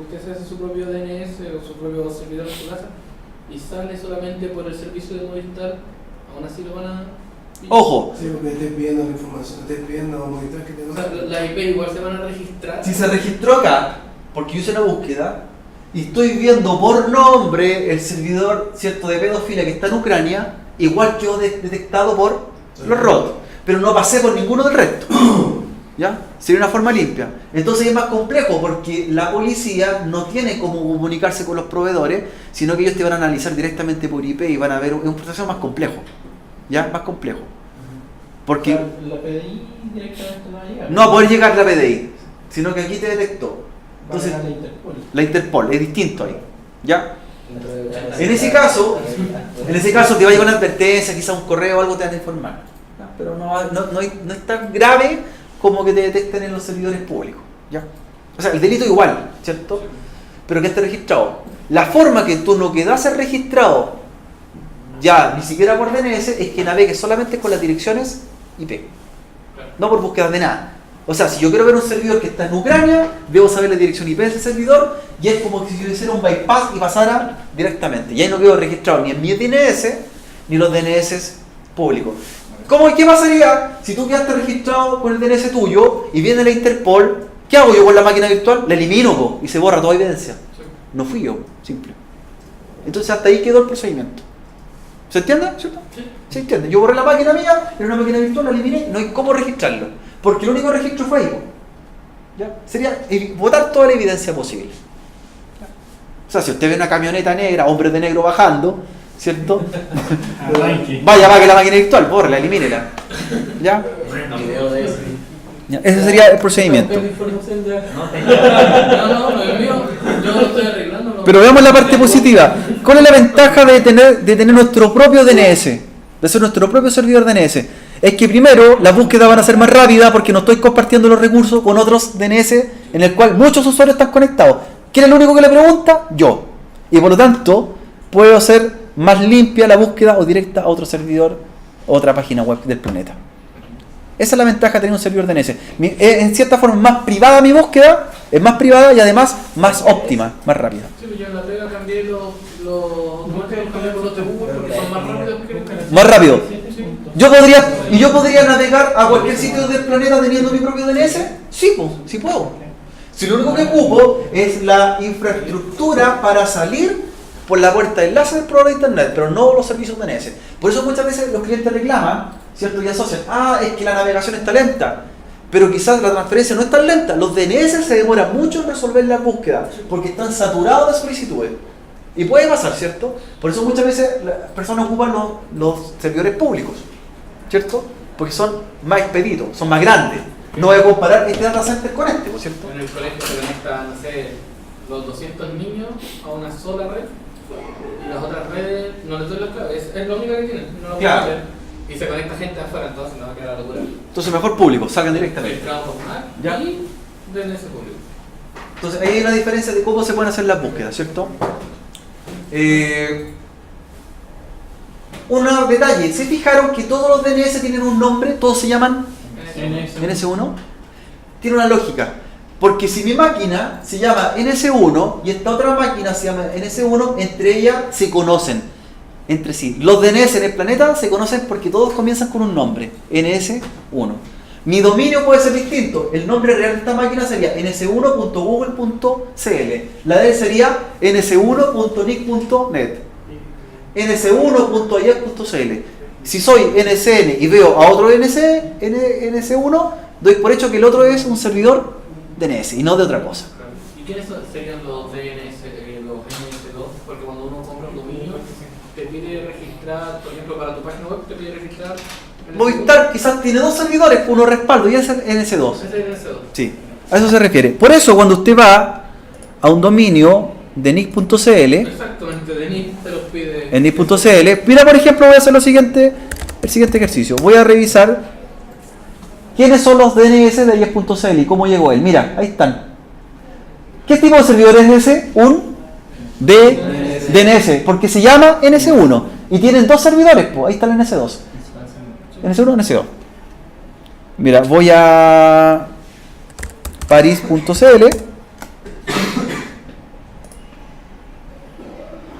usted se hace su propio DNS o su propio servidor en su casa y sale solamente por el servicio de Movistar, aún así lo van a... Ojo. Sí, porque estés pidiendo la información, estés pidiendo Movistar que te O sea, la IP igual se van a registrar. Si se registró acá, porque yo hice una búsqueda, y estoy viendo por nombre el servidor, ¿cierto?, de pedofilia que está en Ucrania, igual quedó detectado por los ROT, pero no pasé por ninguno del resto. ¿Ya? Sería una forma limpia. Entonces es más complejo porque la policía no tiene cómo comunicarse con los proveedores, sino que ellos te van a analizar directamente por IP y van a ver un proceso más complejo. ¿Ya? Más complejo. Porque la PDI directamente no va a llegar. no va a poder llegar la PDI, sino que aquí te detectó. Entonces, Va a llegar la Interpol. la Interpol es distinto ahí. ¿Ya? En ese caso te va a llegar una advertencia, quizás un correo o algo te van a informar. ¿Ya? Pero no es tan grave como que te detecten en los servidores públicos. ¿Ya? O sea, el delito igual, ¿cierto? Pero que esté registrado. La forma que tú no quedas registrado, ya ni siquiera por DNS, es que navegues solamente con las direcciones IP. No por búsquedas de nada. O sea, si yo quiero ver un servidor que está en Ucrania, debo saber la dirección IP de ese servidor y es como si yo hiciera un bypass y pasara directamente. Y ahí no quedo registrado ni en mi DNS ni los DNS públicos. ¿Qué pasaría si tú quedaste registrado con el DNS tuyo y viene la Interpol? ¿Qué hago yo con la máquina virtual? La elimino y se borra toda evidencia. No fui yo, simple. Entonces hasta ahí quedó el procedimiento. ¿Se entiende? ¿Cierto? Sí. ¿Se entiende? Yo borré la máquina mía, era una máquina virtual, la eliminé, no hay cómo registrarlo. Porque el único registro fue ahí. ¿Ya? Sería botar toda la evidencia posible. ¿Ya? O sea, si usted ve una camioneta negra, hombres de negro bajando, ¿cierto? Vaya, apague la máquina virtual, bórrela, elimínela. ¿Ya? Ya, ese sería el procedimiento. No, el mío, yo lo estoy arreglando. No. Pero veamos la parte positiva. ¿Cuál es la ventaja de tener nuestro propio DNS? De ser nuestro propio servidor DNS. Es que primero las búsquedas van a ser más rápidas porque no estoy compartiendo los recursos con otros DNS en el cual muchos usuarios están conectados. ¿Quién es el único que le pregunta? Yo. Y por lo tanto, puedo hacer más limpia la búsqueda o directa a otro servidor, otra página web del planeta. Esa es la ventaja de tener un servidor DNS. En cierta forma más privada mi búsqueda, es más privada y además más óptima, más rápida. Sí, yo en la pega cambié los cambié por los de Google porque son más rápidos que Más rápido. Sí. ¿Yo podría navegar a cualquier sitio del planeta teniendo mi propio DNS? Sí, pues, sí puedo. Si lo único que ocupo es la infraestructura para salir por la puerta de enlace del proveedor de internet, pero no los servicios DNS. Por eso muchas veces los clientes reclaman, ¿cierto? Y asocian, es que la navegación está lenta. Pero quizás la transferencia no es tan lenta. Los DNS se demoran mucho en resolver las búsquedas porque están saturados de solicitudes. Y puede pasar, ¿cierto? Por eso muchas veces las personas ocupan los servidores públicos, ¿cierto? Porque son más expeditos, son más grandes. No voy a comparar este data center con este, ¿cierto? En el colegio se conectan, no sé, los 200 niños a una sola red y las otras redes no les doy las claves. Es lo único que tienen. No lo Claro. pueden hacer. Y se conecta gente afuera, entonces no va a quedar la locura. Entonces mejor público, salgan directamente. Filtrado formal Ya. y DNS público. Entonces ahí hay una diferencia de cómo se pueden hacer las búsquedas, ¿cierto? Un detalle, ¿se fijaron que todos los DNS tienen un nombre? Todos se llaman NS1. Tiene una lógica, porque si mi máquina se llama NS1 y esta otra máquina se llama NS1, entre ellas se conocen entre sí. Los DNS en el planeta se conocen porque todos comienzan con un nombre, NS1. Mi dominio puede ser distinto, el nombre real de esta máquina sería ns1.google.cl, la de él sería ns1.nic.net, ns1.ayer.cl. Si soy NSN y veo a otro NS1, doy por hecho que el otro es un servidor DNS y no de otra cosa. ¿Y quiénes serían los DNS, los NS2? Porque cuando uno compra un dominio, te pide registrar, por ejemplo, para tu página web, te pide registrar. Movistar quizás tiene dos servidores, uno respaldo y es el NS2. Ese es el NS2. Sí, a eso se refiere. Por eso cuando usted va a un dominio de nic.cl, Exactamente, de NIC te los pide. en nic.cl, mira, por ejemplo, voy a hacer el siguiente ejercicio. Voy a revisar quiénes son los DNS de ayer.cl y cómo llegó él. Mira, ahí están. ¿Qué tipo de servidor es ese? Un DNS, porque se llama NS1 y tienen dos servidores, pues ahí está el NS2. NS1, NS2. Mira, voy a paris.cl.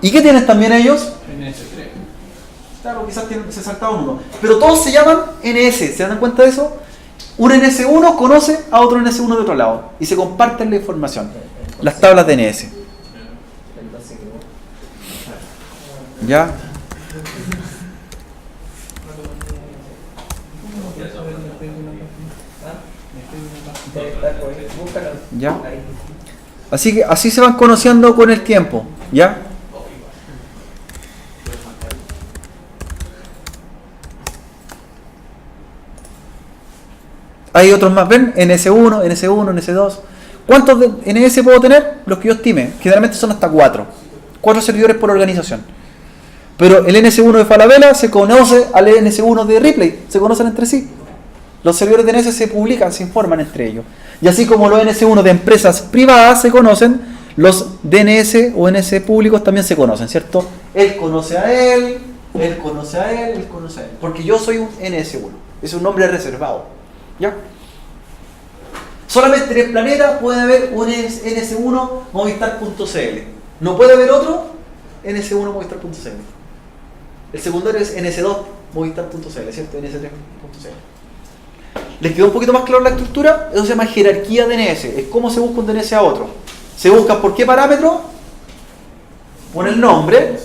¿Y qué tienen también ellos? NS3. Claro, quizás se saltaron uno. Pero todos se llaman NS, ¿se dan cuenta de eso? Un NS1 conoce a otro NS1 de otro lado y se comparten la información. Las tablas de NS. ¿Ya? ¿Ya? Así que así se van conociendo con el tiempo, ¿ya? Hay otros más, ¿ven? NS1, NS1, NS2. ¿Cuántos de NS puedo tener? Los que yo estime. Generalmente son hasta 4. 4 servidores por organización. Pero el NS1 de Falabella se conoce al NS1 de Ripley. Se conocen entre sí. Los servidores de DNS se publican, se informan entre ellos. Y así como los NS1 de empresas privadas se conocen, los DNS o NS públicos también se conocen, ¿cierto? Él conoce a él, él conoce a él, él conoce a él. Porque yo soy un NS1. Es un nombre reservado. ¿Ya? Solamente en el planeta puede haber un NS1 Movistar.cl. No puede haber otro NS1 Movistar.cl. El secundario es NS2 Movistar.cl, ¿cierto? NS3.cl. ¿Les quedó un poquito más claro la estructura? Eso se llama jerarquía DNS. Es cómo se busca un DNS a otro. Se busca por qué parámetro, por el nombre.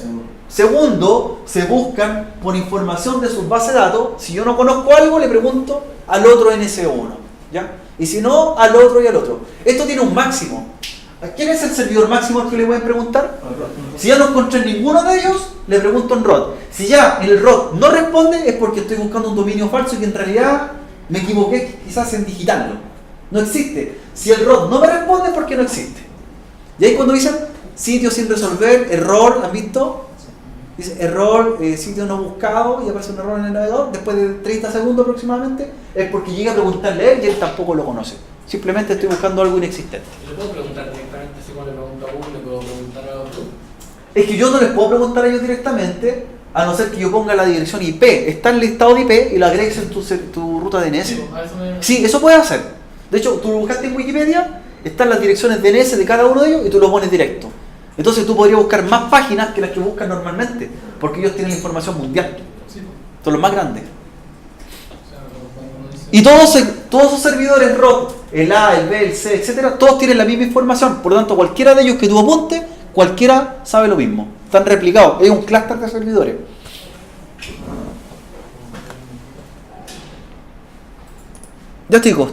Segundo, se buscan por información de sus bases de datos. Si yo no conozco algo, le pregunto al otro NS1, ¿ya? Y si no, al otro y al otro. Esto tiene un máximo. ¿A quién es el servidor máximo al que le pueden preguntar? Si ya no encontré ninguno de ellos, le pregunto en ROT. Si ya en el ROT no responde, es porque estoy buscando un dominio falso y que en realidad me equivoqué quizás en digitarlo. No existe. Si el ROT no me responde, es porque no existe. Y ahí cuando dicen sitio sin resolver, error, ¿han visto? Dice error, sitio no buscado, y aparece un error en el navegador, después de 30 segundos aproximadamente, es porque llega a preguntarle a él y él tampoco lo conoce. Simplemente estoy buscando algo inexistente. ¿Le puedo preguntar directamente si cuando le pregunto a Google, le puedo preguntar a otro? Es que yo no les puedo preguntar a ellos directamente, a no ser que yo ponga la dirección IP. Está en el listado de IP y lo agregues en tu ruta DNS. Sí, eso puedes hacer. De hecho, tú lo buscaste en Wikipedia, están las direcciones DNS de cada uno de ellos y tú lo pones directo. Entonces tú podrías buscar más páginas que las que buscas normalmente, porque ellos tienen la información mundial. Son los más grandes. Y todos esos servidores ROT, el A, el B, el C, etcétera, todos tienen la misma información. Por lo tanto, cualquiera de ellos que tú apuntes, cualquiera sabe lo mismo. Están replicados. Es un clúster de servidores. Ya chicos.